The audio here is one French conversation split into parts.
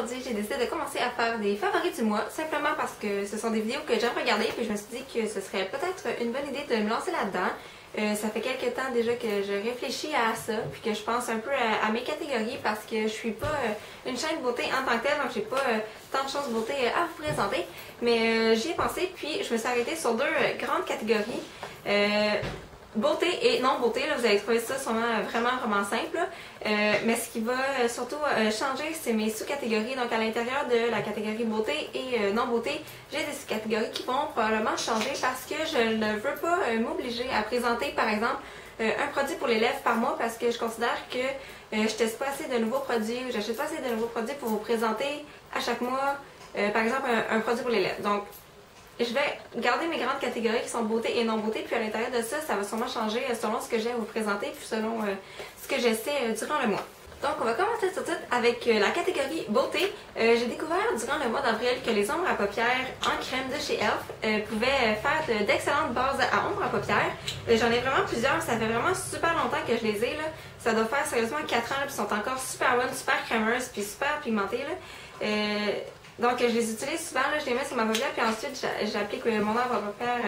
aujourd'hui, j'ai décidé de commencer à faire des favoris du mois, simplement parce que ce sont des vidéos que j'aime regarder, puis je me suis dit que ce serait peut-être une bonne idée de me lancer là-dedans. Ça fait quelques temps déjà que je réfléchis à ça, puis que je pense un peu à mes catégories, parce que je suis pas une chaîne beauté en tant que telle, donc j'ai pas tant de choses beauté à vous présenter. Mais j'y ai pensé, puis je me suis arrêtée sur deux grandes catégories. Beauté et non beauté, là, vous allez trouver ça sûrement vraiment simple. Mais ce qui va surtout changer, c'est mes sous-catégories. Donc à l'intérieur de la catégorie beauté et non beauté, j'ai des sous-catégories qui vont probablement changer parce que je ne veux pas m'obliger à présenter par exemple un produit pour les lèvres par mois parce que je considère que je teste pas assez de nouveaux produits ou j'achète pas assez de nouveaux produits pour vous présenter à chaque mois par exemple un produit pour les lèvres. Donc je vais garder mes grandes catégories qui sont beauté et non beauté, puis à l'intérieur de ça, ça va sûrement changer selon ce que j'ai à vous présenter, puis selon ce que j'essaie durant le mois. Donc on va commencer tout de suite avec la catégorie beauté. J'ai découvert durant le mois d'avril que les ombres à paupières en crème de chez Elf pouvaient faire d'excellentes bases à ombres à paupières. J'en ai vraiment plusieurs, ça fait vraiment super longtemps que je les ai. Là. Ça doit faire sérieusement 4 ans, puis sont encore super bonnes, super crémeuses, puis super pigmentées. Là. Donc je les utilise souvent, là, je les mets sur ma paupière, puis ensuite j'applique mon ombre à paupières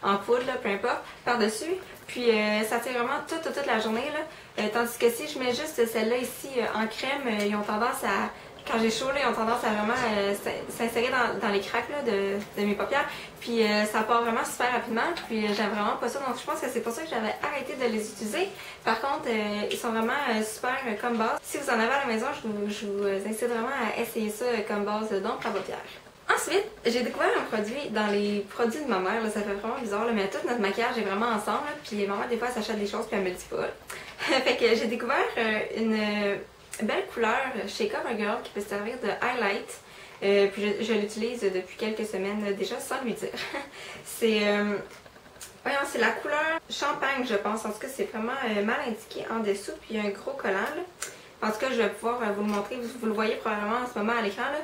en poudre, là, peu importe, par-dessus. Puis ça tient vraiment toute la journée. Là. Tandis que si je mets juste celle-là ici en crème, ils ont tendance à, quand j'ai chaud, là, ils ont tendance à vraiment s'insérer dans les craques là, de mes paupières. Puis ça part vraiment super rapidement. Puis j'aime vraiment pas ça. Donc je pense que c'est pour ça que j'avais arrêté de les utiliser. Par contre, ils sont vraiment super comme base. Si vous en avez à la maison, je vous incite vraiment à essayer ça comme base d'ombre à paupières. Ensuite, j'ai découvert un produit dans les produits de ma mère, là, ça fait vraiment bizarre, là, mais tout notre maquillage est vraiment ensemble, là, puis maman des fois elle s'achète des choses puis elle me le dit pas. Fait que j'ai découvert une belle couleur chez CoverGirl qui peut servir de highlight, puis je l'utilise depuis quelques semaines déjà sans lui dire. C'est c'est la couleur champagne je pense, en tout cas c'est vraiment mal indiqué en dessous, puis il y a un gros collant là. En tout cas je vais pouvoir vous le montrer, vous le voyez probablement en ce moment à l'écran là.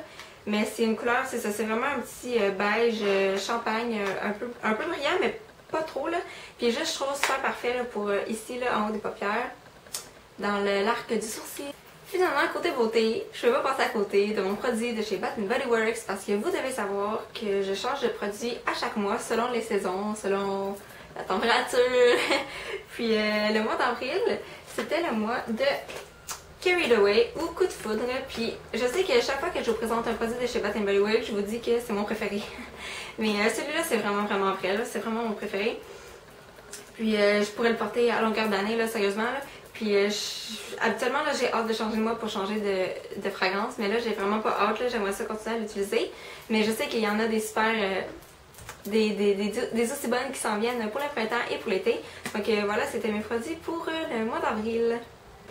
Mais c'est une couleur, c'est ça, c'est vraiment un petit beige champagne, un peu brillant, mais pas trop là. Puis juste, je trouve super parfait là, pour ici, là, en haut des paupières, dans l'arc du sourcil. Finalement, côté beauté, je ne peux pas passer à côté de mon produit de chez Bath & Body Works parce que vous devez savoir que je change de produit à chaque mois selon les saisons, selon la température. Puis le mois d'avril, c'était le mois de Carried Away ou Coup de foudre, puis je sais que chaque fois que je vous présente un produit de chez Bath & Body Works, je vous dis que c'est mon préféré. Mais celui-là, c'est vraiment vrai, c'est vraiment mon préféré. Puis je pourrais le porter à longueur d'année, là, sérieusement. Là. Puis habituellement, là, j'ai hâte de changer de mois pour changer de fragrance, mais là, j'ai vraiment pas hâte, j'aimerais ça continuer à l'utiliser. Mais je sais qu'il y en a des super... des aussi bonnes qui s'en viennent pour le printemps et pour l'été. Donc voilà, c'était mes produits pour le mois d'avril.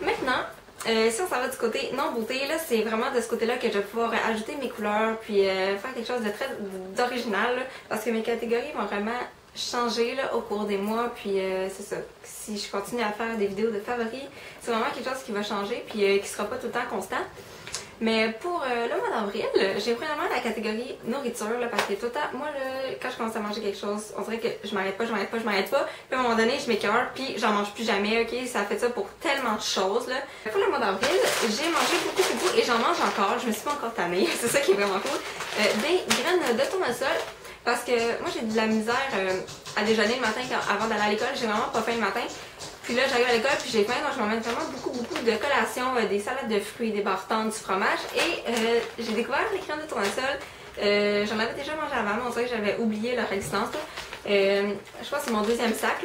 Maintenant, si on s'en va du côté non beauté, là, c'est vraiment de ce côté-là que je vais pouvoir ajouter mes couleurs puis faire quelque chose de très d'original parce que mes catégories vont vraiment changer là, au cours des mois puis c'est ça. Si je continue à faire des vidéos de favoris, c'est vraiment quelque chose qui va changer puis qui sera pas tout le temps constant. Mais pour le mois d'avril, j'ai vraiment la catégorie nourriture là, parce que tout le temps, moi là, quand je commence à manger quelque chose, on dirait que je m'arrête pas. Puis à un moment donné, je m'écœure, puis j'en mange plus jamais, ok? Ça fait ça pour tellement de choses là. Pour le mois d'avril, j'ai mangé beaucoup et j'en mange encore. Je me suis pas encore tannée, c'est ça qui est vraiment cool. Des graines de tournesol, parce que moi j'ai de la misère à déjeuner le matin avant d'aller à l'école. J'ai vraiment pas faim le matin. Puis là, j'arrive à l'école, puis j'ai faim, donc je m'emmène vraiment beaucoup de collations, des salades de fruits, des barres-tendres, du fromage. Et j'ai découvert les crèmes de tournesol. J'en avais déjà mangé avant, mais on dirait que j'avais oublié leur existence. Je pense que c'est mon deuxième sac.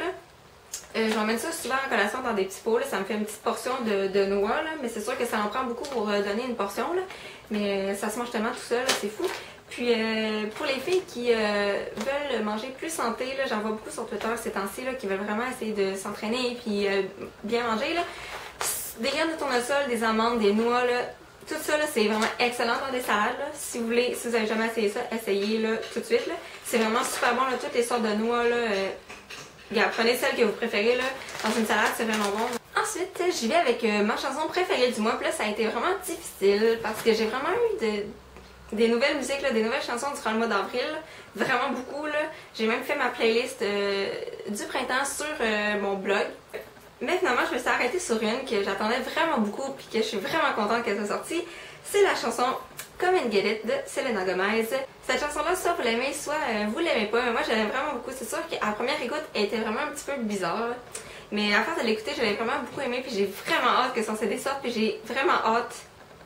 Je m'emmène ça souvent en collation dans des petits pots. Là. Ça me fait une petite portion de noix, là. Mais c'est sûr que ça en prend beaucoup pour donner une portion. Là. Mais ça se mange tellement tout seul, c'est fou. Puis pour les filles qui veulent manger plus santé, j'en vois beaucoup sur Twitter ces temps-ci qui veulent vraiment essayer de s'entraîner et bien manger. Là. Des graines de tournesol, des amandes, des noix, là, tout ça c'est vraiment excellent dans des salades. Là. Si vous avez jamais essayé ça, essayez tout de suite. C'est vraiment super bon, là, toutes les sortes de noix. Là, prenez celle que vous préférez là, dans une salade, c'est vraiment bon. Ensuite, j'y vais avec ma chanson préférée du mois. Puis là, ça a été vraiment difficile parce que j'ai vraiment eu des nouvelles musiques, là, des nouvelles chansons durant le mois d'avril, vraiment beaucoup. J'ai même fait ma playlist du printemps sur mon blog. Mais finalement, je me suis arrêtée sur une que j'attendais vraiment beaucoup puis que je suis vraiment contente qu'elle soit sortie. C'est la chanson Come and Get It de Selena Gomez. Cette chanson-là, soit vous l'aimez, soit vous l'aimez pas. Mais moi, je l'aime vraiment beaucoup. C'est sûr qu'à première écoute, elle était vraiment un petit peu bizarre. Mais à force de l'écouter, je l'ai vraiment beaucoup aimé. Puis j'ai vraiment hâte que son CD sorte. Puis j'ai vraiment hâte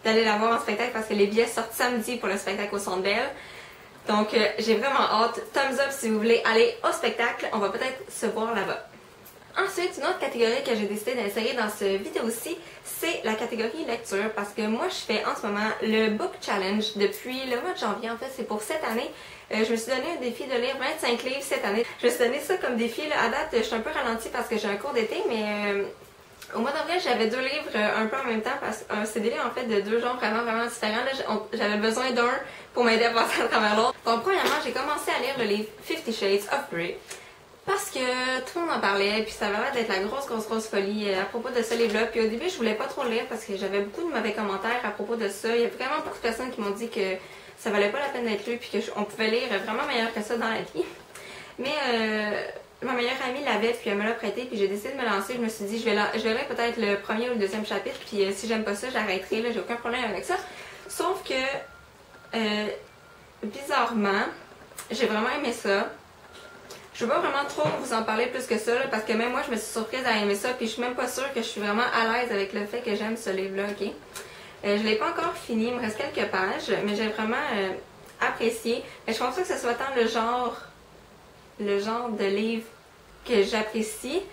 d'aller la voir en spectacle parce que les billets sortent samedi pour le spectacle au Centre Bell. Donc j'ai vraiment hâte. Thumbs up si vous voulez aller au spectacle. On va peut-être se voir là-bas. Ensuite, une autre catégorie que j'ai décidé d'insérer dans cette vidéo-ci, c'est la catégorie lecture parce que moi je fais en ce moment le Book Challenge depuis le mois de janvier. En fait, c'est pour cette année. Je me suis donné un défi de lire 25 livres cette année. Je me suis donné ça comme défi. Là. À date, je suis un peu ralentie parce que j'ai un cours d'été, mais au mois d'avril, j'avais 2 livres un peu en même temps parce que c'est des livres en fait de 2 genres vraiment différents. J'avais besoin d'un pour m'aider à passer à travers l'autre. Donc premièrement, j'ai commencé à lire le livre 50 Shades of Grey. Parce que tout le monde en parlait, puis ça avait l'air d'être la grosse folie à propos de ce livre-là. Puis au début, je voulais pas trop le lire parce que j'avais beaucoup de mauvais commentaires à propos de ça. Il y a vraiment beaucoup de personnes qui m'ont dit que ça valait pas la peine d'être lu, puis qu'on pouvait lire vraiment meilleur que ça dans la vie. Mais ma meilleure amie l'avait, puis elle me l'a prêté, puis j'ai décidé de me lancer. Je me suis dit, je vais lire peut-être le premier ou le deuxième chapitre, puis si j'aime pas ça, j'arrêterai, là, j'ai aucun problème avec ça. Sauf que, bizarrement, j'ai vraiment aimé ça. Je veux pas vraiment trop vous en parler plus que ça, là, parce que même moi, je me suis surprise à aimer ça, puis je suis même pas sûre que je suis vraiment à l'aise avec le fait que j'aime ce livre-là, ok? Je l'ai pas encore fini, il me reste quelques pages, mais j'ai vraiment apprécié. Mais je pense pas que ce soit tant le genre de livre que j'apprécie,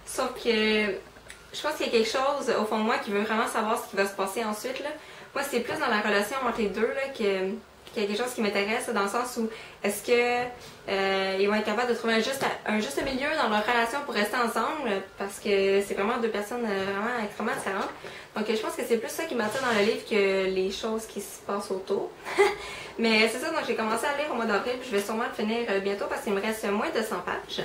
sauf que je pense qu'il y a quelque chose au fond de moi qui veut vraiment savoir ce qui va se passer ensuite, là. Moi, c'est plus dans la relation entre les deux, là, qu'il y a quelque chose qui m'intéresse, dans le sens où est-ce que ils vont être capables de trouver un juste milieu dans leur relation pour rester ensemble, parce que c'est vraiment 2 personnes vraiment extrêmement différentes. Donc je pense que c'est plus ça qui m'attire dans le livre que les choses qui se passent autour. Mais c'est ça, donc j'ai commencé à lire au mois d'avril, puis je vais sûrement le finir bientôt parce qu'il me reste moins de 100 pages.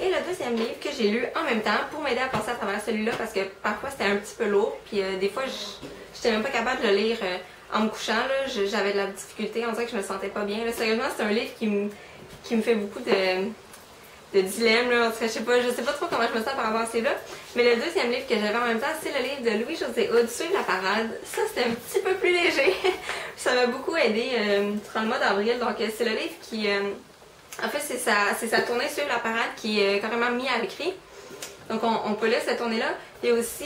Et le deuxième livre que j'ai lu en même temps pour m'aider à passer à travers celui-là, parce que parfois c'était un petit peu lourd, puis des fois j'étais même pas capable de le lire en me couchant, j'avais de la difficulté, on dirait que je me sentais pas bien. Là. Sérieusement, c'est un livre qui me fait beaucoup de dilemmes. Là. Je sais pas trop comment je me sens par rapport à ces livres. Mais le deuxième livre que j'avais en même temps, c'est le livre de Louis-José Hood, Suivre la parade. Ça, c'était un petit peu plus léger. Ça m'a beaucoup aidé durant le mois d'avril. Donc, c'est le livre qui... en fait, c'est sa tournée Suivre la parade qui est carrément mis à l'écrit. Donc, on peut lire cette tournée-là. Il y a aussi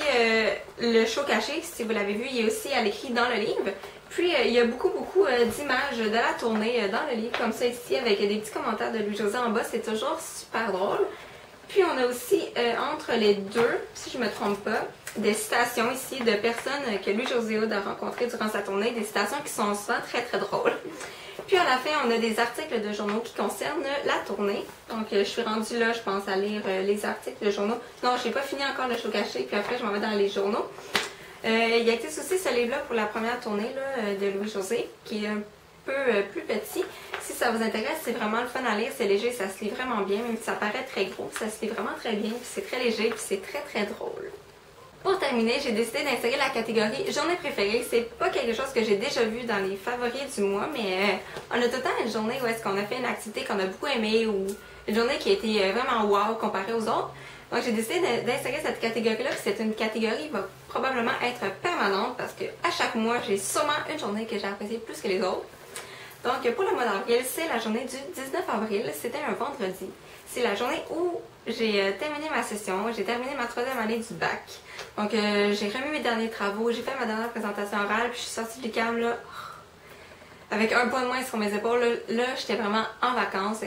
le show caché, si vous l'avez vu, il est aussi à l'écrit dans le livre. Puis, il y a beaucoup d'images de la tournée dans le livre, comme ça ici, avec des petits commentaires de Louis-José en bas. C'est toujours super drôle. Puis, on a aussi, entre les deux, si je ne me trompe pas, des citations ici de personnes que Louis-José Hood a rencontrées durant sa tournée, des citations qui sont souvent très drôles. Puis à la fin, on a des articles de journaux qui concernent la tournée. Donc je suis rendue là, je pense, à lire les articles de journaux. Non, je n'ai pas fini encore le show caché, puis après je m'en vais dans les journaux. Il existe aussi ce livre-là pour la première tournée là, de Louis-José, qui est un peu plus petit. Si ça vous intéresse, c'est vraiment le fun à lire, c'est léger, ça se lit vraiment bien, même si ça paraît très gros, ça se lit vraiment très bien, puis c'est très léger, puis c'est très drôle. Pour terminer, j'ai décidé d'insérer la catégorie journée préférée. C'est pas quelque chose que j'ai déjà vu dans les favoris du mois, mais on a tout le temps une journée où est-ce qu'on a fait une activité qu'on a beaucoup aimée ou une journée qui a été vraiment wow comparée aux autres. Donc j'ai décidé d'insérer cette catégorie-là, puis c'est une catégorie qui va probablement être permanente parce que à chaque mois, j'ai sûrement une journée que j'ai appréciée plus que les autres. Donc pour le mois d'avril, c'est la journée du 19 avril, c'était un vendredi. C'est la journée où j'ai terminé ma session, j'ai terminé ma 3e année du bac. Donc j'ai remis mes derniers travaux, j'ai fait ma dernière présentation orale, puis je suis sortie du l'UQAM là, avec un poids de moins sur mes épaules. Là j'étais vraiment en vacances.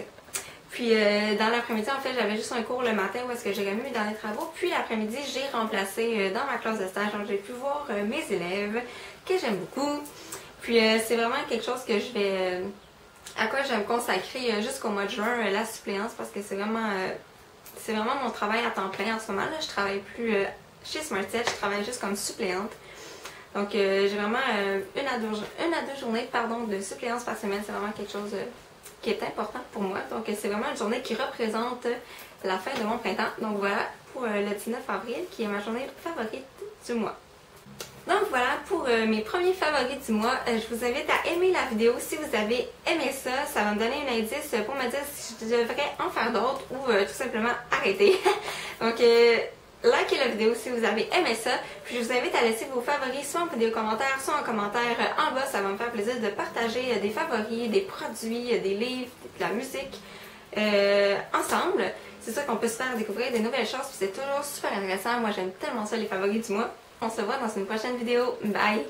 Puis dans l'après-midi, en fait, j'avais juste un cours le matin où est-ce que j'ai remis mes derniers travaux. Puis l'après-midi, j'ai remplacé dans ma classe de stage. Donc j'ai pu voir mes élèves, que j'aime beaucoup. Puis c'est vraiment quelque chose que à quoi je vais me consacrer jusqu'au mois de juin, la suppléance, parce que c'est vraiment mon travail à temps plein en ce moment. Là, je travaille plus chez SmartSet, je travaille juste comme suppléante. Donc j'ai vraiment une à deux journées de suppléance par semaine. C'est vraiment quelque chose qui est important pour moi. Donc c'est vraiment une journée qui représente la fin de mon printemps. Donc voilà pour le 19 avril qui est ma journée favorite du mois. Donc voilà pour mes premiers favoris du mois. Je vous invite à aimer la vidéo si vous avez aimé ça. Ça va me donner un indice pour me dire si je devrais en faire d'autres ou tout simplement arrêter. Donc likez la vidéo si vous avez aimé ça. Puis je vous invite à laisser vos favoris soit en vidéo commentaire, soit en commentaire en bas. Ça va me faire plaisir de partager des favoris, des produits, des livres, de la musique ensemble. C'est ça qu'on peut se faire découvrir des nouvelles choses. Puis c'est toujours super intéressant. Moi j'aime tellement ça les favoris du mois. On se voit dans une prochaine vidéo. Bye!